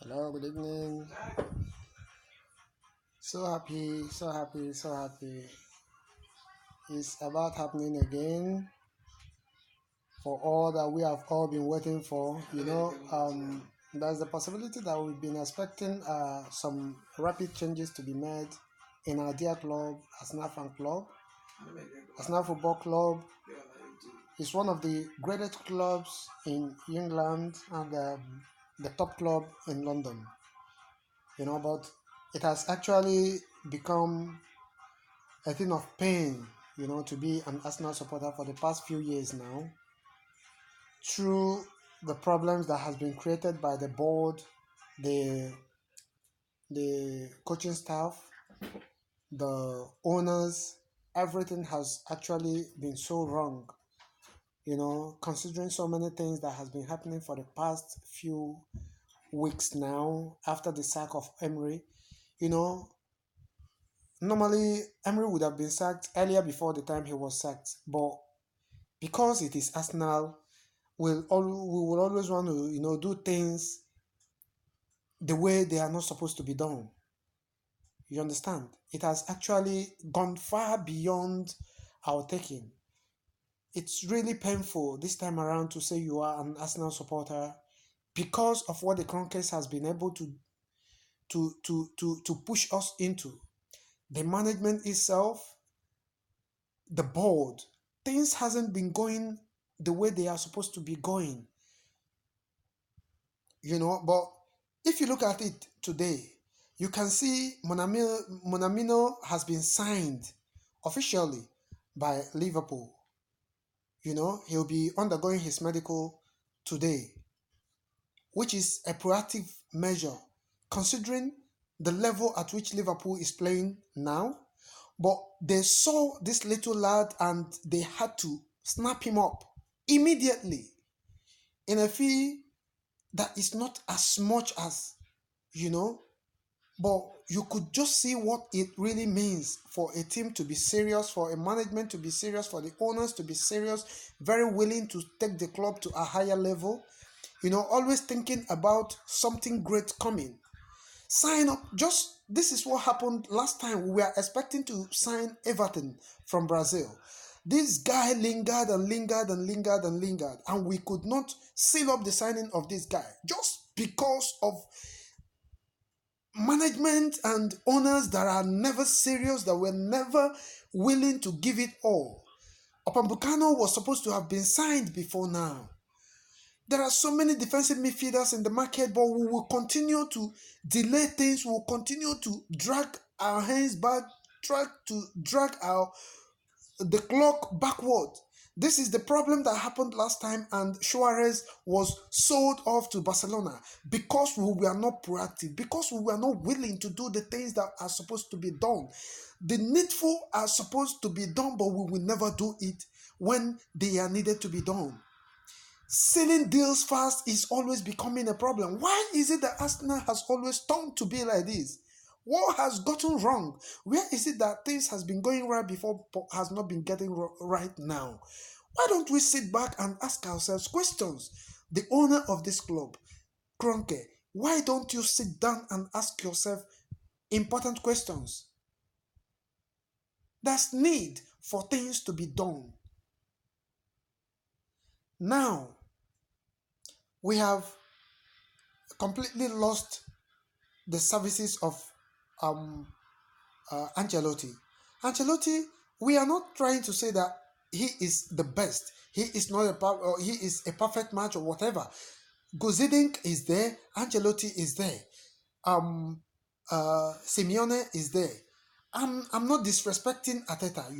Hello, good evening. So happy, so happy, so happy. It's about happening again for all that we have all been waiting for. There's the possibility that we've been expecting some rapid changes to be made in our dear club, Arsenal Fan Club. Arsenal Football Club is one of the greatest clubs in England and the top club in London. But it has actually become a thing of pain, to be an Arsenal supporter for the past few years now, through the problems that has been created by the board, the coaching staff, the owners. Everything has actually been so wrong. Considering so many things that has been happening for the past few weeks now after the sack of Emery. You know, Normally Emery would have been sacked earlier before the time he was sacked, but because it is Arsenal, we will always want to do things the way they are not supposed to be done. You understand? It has actually gone far beyond our taking. It's really painful this time around to say you are an Arsenal supporter because of what the Kroenkes has been able to push us into. The management itself, the board, things hasn't been going the way they are supposed to be going. But if you look at it today, you can see Monamino has been signed officially by Liverpool. He'll be undergoing his medical today, which is a proactive measure considering the level at which Liverpool is playing now. But they saw this little lad and they had to snap him up immediately in a fee that is not as much as, but you could just see what it really means for a team to be serious, for a management to be serious, for the owners to be serious, very willing to take the club to a higher level, always thinking about something great coming. Sign up. Just this is what happened last time. We were expecting to sign Everton from Brazil. This guy lingered and lingered and lingered and lingered, and we could not seal up the signing of this guy just because of management and owners that are never serious, that were never willing to give it all. Opambucano was supposed to have been signed before now. There are so many defensive midfielders in the market, but we will continue to delay things. We will continue to drag our hands back, try to drag the clock backward. This is the problem that happened last time, and Suarez was sold off to Barcelona because we were not proactive, because we were not willing to do the things that are supposed to be done. The needful are supposed to be done, but we will never do it when they are needed to be done. Selling deals fast is always becoming a problem. Why is it that Arsenal has always turned to be like this? What has gotten wrong? Where is it that things has been going right before but has not been getting right now? Why don't we sit back and ask ourselves questions? The owner of this club, Kroenke, why don't you sit down and ask yourself important questions? There's need for things to be done. Now, we have completely lost the services of Ancelotti. Ancelotti, we are not trying to say that he is the best. He is not or he is a perfect match or whatever. Gozidink is there. Ancelotti is there. Simeone is there. I'm not disrespecting Ateta.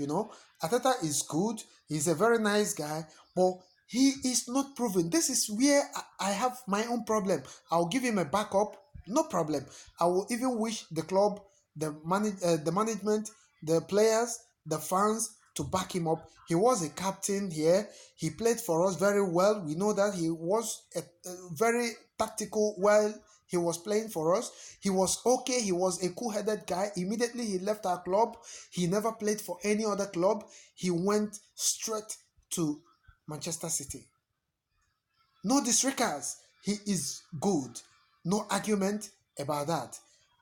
Ateta is good. He's a very nice guy, but he is not proven. This is where I have my own problem. I'll give him a backup, no problem. I will even wish the club, the management, the players, the fans to back him up. He was a captain here. He played for us very well. We know that he was a very tactical while he was playing for us. He was okay. He was a cool-headed guy. Immediately he left our club. He never played for any other club. He went straight to Manchester City. No disregards. He is good. No argument about that.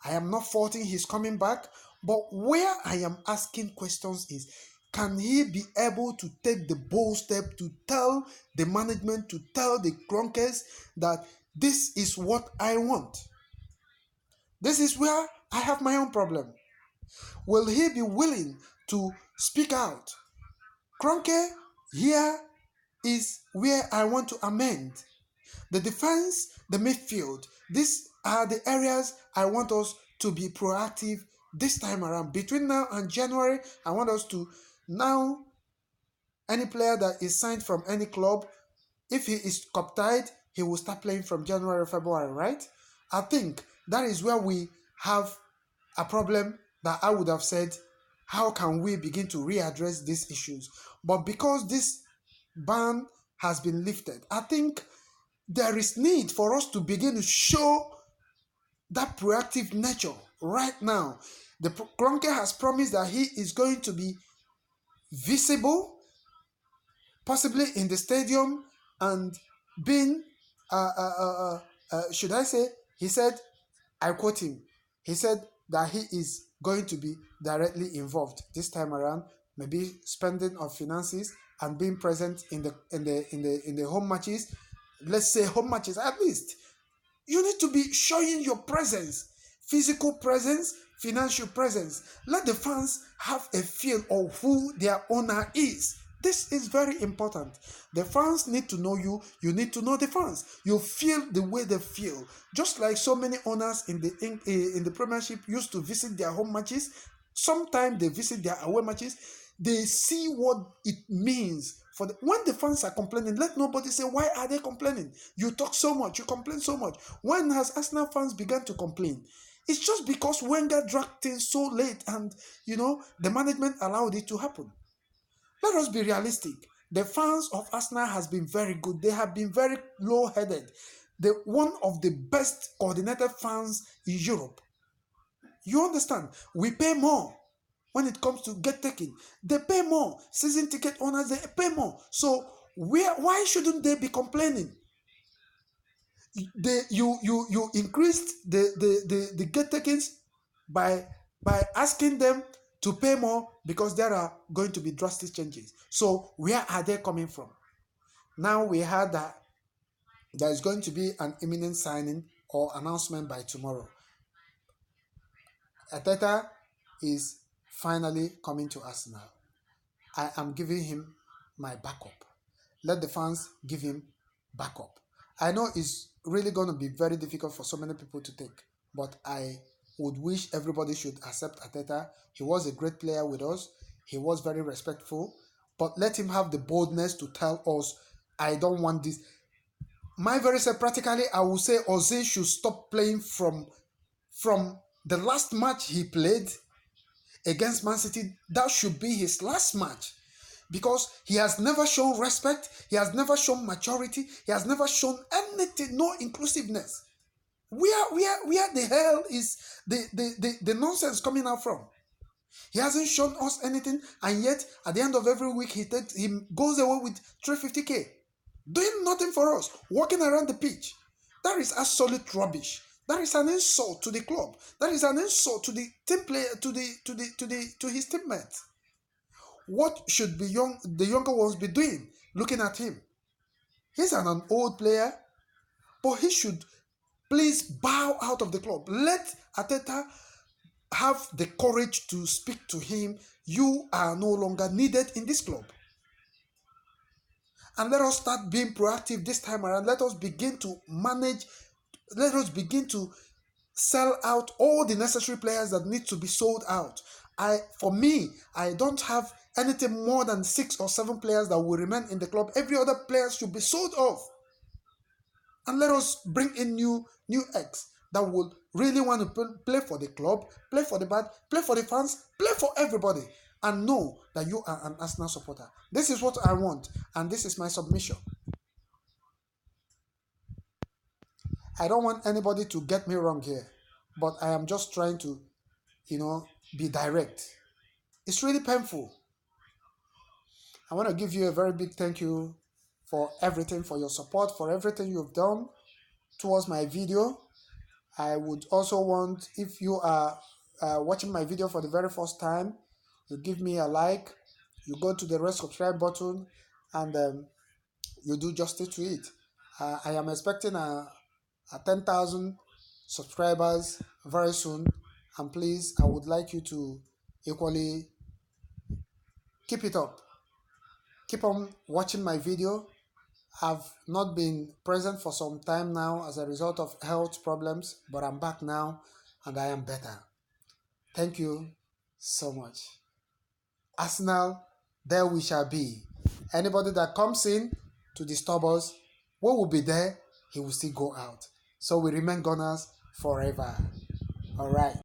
I am not faulting his coming back, but where I am asking questions is, can he be able to take the bold step to tell the management, to tell the Kroenkes that this is what I want? This is where I have my own problem. Will he be willing to speak out? Kroenke, here is where I want to amend. The defense, the midfield, these are the areas I want us to be proactive this time around. Between now and January, I want us to now, any player that is signed from any club, if he is cup tied, he will start playing from January, February, right? I think that is where we have a problem that I would have said, how can we begin to readdress these issues? But because this ban has been lifted, I think there is need for us to begin to show that proactive nature right now. The Kroenke has promised that he is going to be visible, possibly in the stadium, and being, should I say, he said, I quote him, he said that he is going to be directly involved this time around, maybe spending of finances and being present in the home matches. Let's say home matches at least. You need to be showing your presence, physical presence, financial presence. Let the fans have a feel of who their owner is. This is very important. The fans need to know you. You need to know the fans. You feel the way they feel. Just like so many owners in the Premiership used to visit their home matches. Sometimes they visit their away matches. They see what it means for when the fans are complaining. Let nobody say, why are they complaining? You talk so much, you complain so much. When has Arsenal fans begun to complain? It's just because Wenger dragged things so late, and the management allowed it to happen. Let us be realistic. The fans of Arsenal has been very good. They have been very low-headed. They're one of the best coordinated fans in Europe. You understand? We pay more when it comes to get taken. They pay more. Season ticket owners, they pay more. So why shouldn't they be complaining? You increased the get takings by asking them to pay more, because there are going to be drastic changes. So where are they coming from? Now we heard that there is going to be an imminent signing or announcement by tomorrow. Arteta is finally coming to Arsenal. I am giving him my backup. Let the fans give him backup. I know it's really going to be very difficult for so many people to take, but I would wish everybody should accept Arteta. He was a great player with us. He was very respectful, but let him have the boldness to tell us, I don't want this. My very say, practically, I will say Ozil should stop playing from the last match he played against Man City. That should be his last match, because he has never shown respect, he has never shown maturity, he has never shown anything, no inclusiveness. Where the hell is the nonsense coming out from? He hasn't shown us anything, and yet at the end of every week he goes away with 350k, doing nothing for us, walking around the pitch. That is absolute rubbish. That is an insult to the club. That is an insult to the team player, to his teammates. What should the younger ones be doing looking at him? He's an old player, but he should please bow out of the club. Let Arteta have the courage to speak to him. You are no longer needed in this club. And let us start being proactive this time around. Let us begin to manage. Let us begin to sell out all the necessary players that need to be sold out. For me, I don't have anything more than 6 or 7 players that will remain in the club. Every other player should be sold off. And let us bring in new eggs that will really want to play for the club, play for the bad, play for the fans, play for everybody, and know that you are an Arsenal supporter. This is what I want, and this is my submission. I don't want anybody to get me wrong here, but I am just trying to, be direct. It's really painful. I want to give you a very big thank you for everything, for your support, for everything you've done towards my video. I would also want, if you are watching my video for the very first time, you give me a like, you go to the red subscribe button, and you do justice to it. I am expecting a 10,000 subscribers very soon, and please, I would like you to equally keep it up. Keep on watching my video. I've not been present for some time now as a result of health problems, but I'm back now and I am better. Thank you so much. Arsenal, there we shall be. Anybody that comes in to disturb us, we will be there, he will still go out. So we remain Gunners forever. All right.